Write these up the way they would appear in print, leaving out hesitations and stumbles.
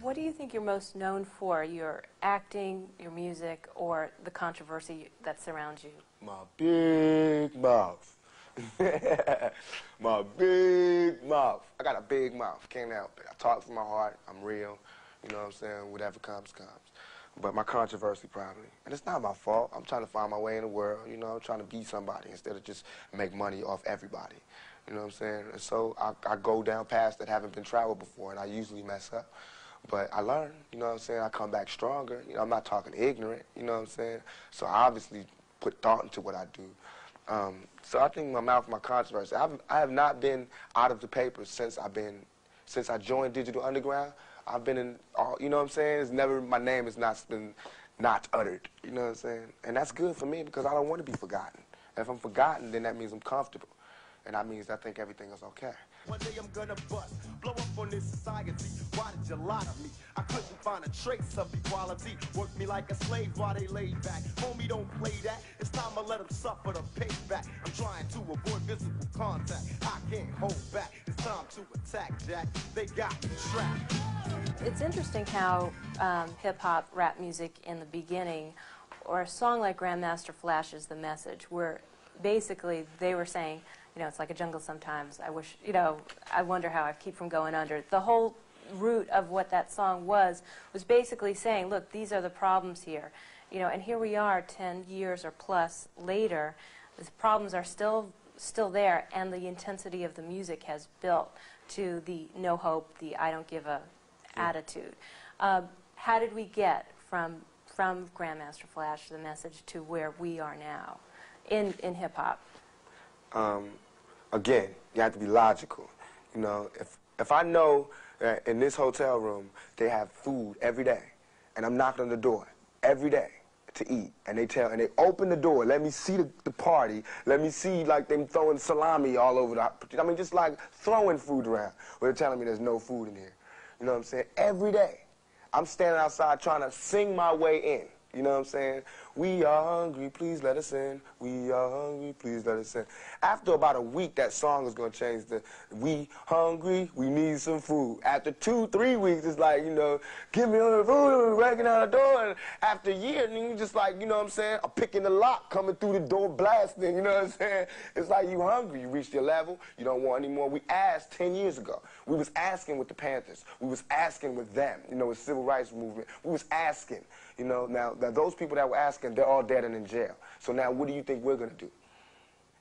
What do you think you're most known for? Your acting, your music, or the controversy that surrounds you? My big mouth. My big mouth. I got a big mouth. Can't help it. I talk from my heart. I'm real. You know what I'm saying? Whatever comes, comes. But my controversy probably. And it's not my fault. I'm trying to find my way in the world. You know, I'm trying to be somebody instead of just make money off everybody. You know what I'm saying? And so I go down paths that haven't been traveled before, and I usually mess up. But I learn, you know what I'm saying? I come back stronger. You know, I'm not talking ignorant, you know what I'm saying? So I obviously put thought into what I do. So I think my mouth, my controversy. I have not been out of the papers since I joined Digital Underground. I've been in all, you know what I'm saying? It's never, my name has not been not uttered, you know what I'm saying? And that's good for me because I don't want to be forgotten. And if I'm forgotten, then that means I'm comfortable. And that means I think everything is okay. One day I'm gonna bust, blow up on this society. Why did you lie to me? I couldn't find a trace of equality. Work me like a slave while they laid back. Homie, don't play that. It's time to let them suffer the payback. I'm trying to avoid visible contact. I can't hold back. It's time to attack, Jack. They got me trapped. It's interesting how hip-hop, rap music in the beginning, or a song like Grandmaster Flash's The Message, where basically they were saying, you know, it's like a jungle sometimes. I wish, you know, I wonder how I keep from going under. The whole root of what that song was basically saying, look, these are the problems here. You know, and here we are 10 years or plus later. The problems are still there, and the intensity of the music has built to the no hope, the I don't give a attitude. How did we get from Grandmaster Flash, The Message, to where we are now in hip-hop? Again, you have to be logical. You know, if I know that in this hotel room they have food every day, and I'm knocking on the door every day to eat, and they open the door, let me see the party, let me see like them throwing salami all over I mean, just like throwing food around. Well, they're telling me there's no food in here. You know what I'm saying? Every day, I'm standing outside trying to sing my way in. You know what I'm saying? We are hungry, please let us in. We are hungry, please let us in. After about a week, that song is going to change to, we hungry, we need some food. After 2, 3 weeks, it's like, you know, give me all the food, breaking out the door. And after a year, and you just like, you know what I'm saying, I'm picking the lock, coming through the door, blasting, you know what I'm saying? It's like you hungry, you reached your level, you don't want any more. We asked 10 years ago. We was asking with the Panthers. We was asking with them, you know, with civil rights movement. We was asking, you know, now those people that were asking, they're all dead and in jail. So now what do you think we're going to do?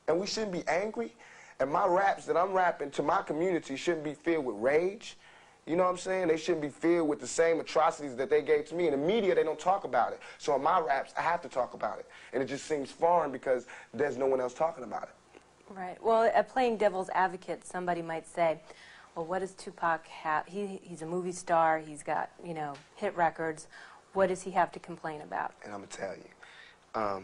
And we shouldn't be angry. And my raps that I'm rapping to my community shouldn't be filled with rage. You know what I'm saying? They shouldn't be filled with the same atrocities that they gave to me. In the media, they don't talk about it. So in my raps, I have to talk about it. And it just seems foreign because there's no one else talking about it. Right. Well, playing devil's advocate, somebody might say, well, what does Tupac have? He's a movie star. He's got, you know, hit records. What does he have to complain about? And I'm going to tell you.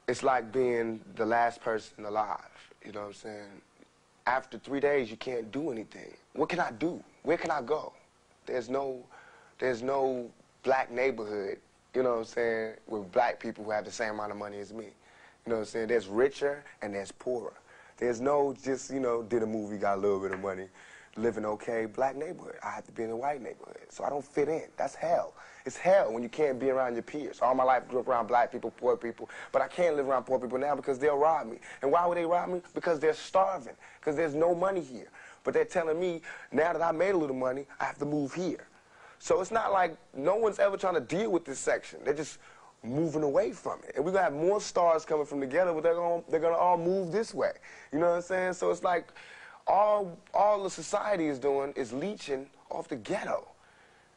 It's like being the last person alive, you know what I'm saying? After 3 days, you can't do anything. What can I do? Where can I go? There's no black neighborhood, you know what I'm saying, with black people who have the same amount of money as me. You know what I'm saying? There's richer and there's poorer. There's no just, you know, did a movie, got a little bit of money, living okay, black neighborhood. I have to be in a white neighborhood, so I don't fit in. That's hell. It's hell when you can't be around your peers. All my life I grew up around black people, poor people, but I can't live around poor people now because they'll rob me. And why would they rob me? Because they're starving, because there's no money here. But they're telling me, now that I made a little money, I have to move here. So it's not like no one's ever trying to deal with this section. They're just moving away from it. And we're going to have more stars coming from the ghetto, but they're gonna all move this way. You know what I'm saying? So it's like all the society is doing is leeching off the ghetto.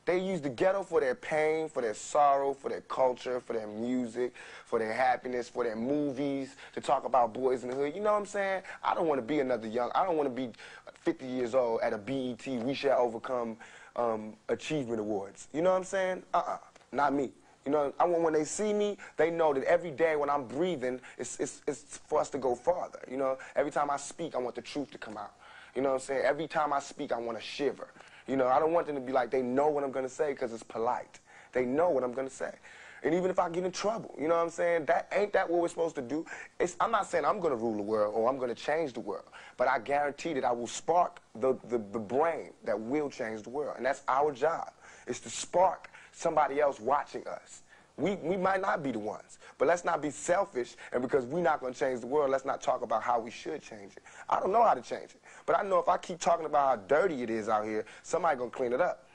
They use the ghetto for their pain, for their sorrow, for their culture, for their music, for their happiness, for their movies, to talk about boys in the hood. You know what I'm saying? I don't want to be another I don't want to be 50 years old at a BET We Shall Overcome Achievement Awards. You know what I'm saying? Not me. You know, I want when they see me, they know that every day when I'm breathing, it's for us to go farther. You know, every time I speak, I want the truth to come out. You know what I'm saying? Every time I speak, I want to shiver. You know, I don't want them to be like, they know what I'm going to say because it's polite. They know what I'm going to say. And even if I get in trouble, you know what I'm saying? Ain't that what we're supposed to do? I'm not saying I'm going to rule the world or I'm going to change the world, but I guarantee that I will spark the brain that will change the world. And that's our job, is to spark somebody else watching us. We might not be the ones, but let's not be selfish, and because we're not going to change the world, let's not talk about how we should change it. I don't know how to change it, but I know if I keep talking about how dirty it is out here, somebody's going to clean it up.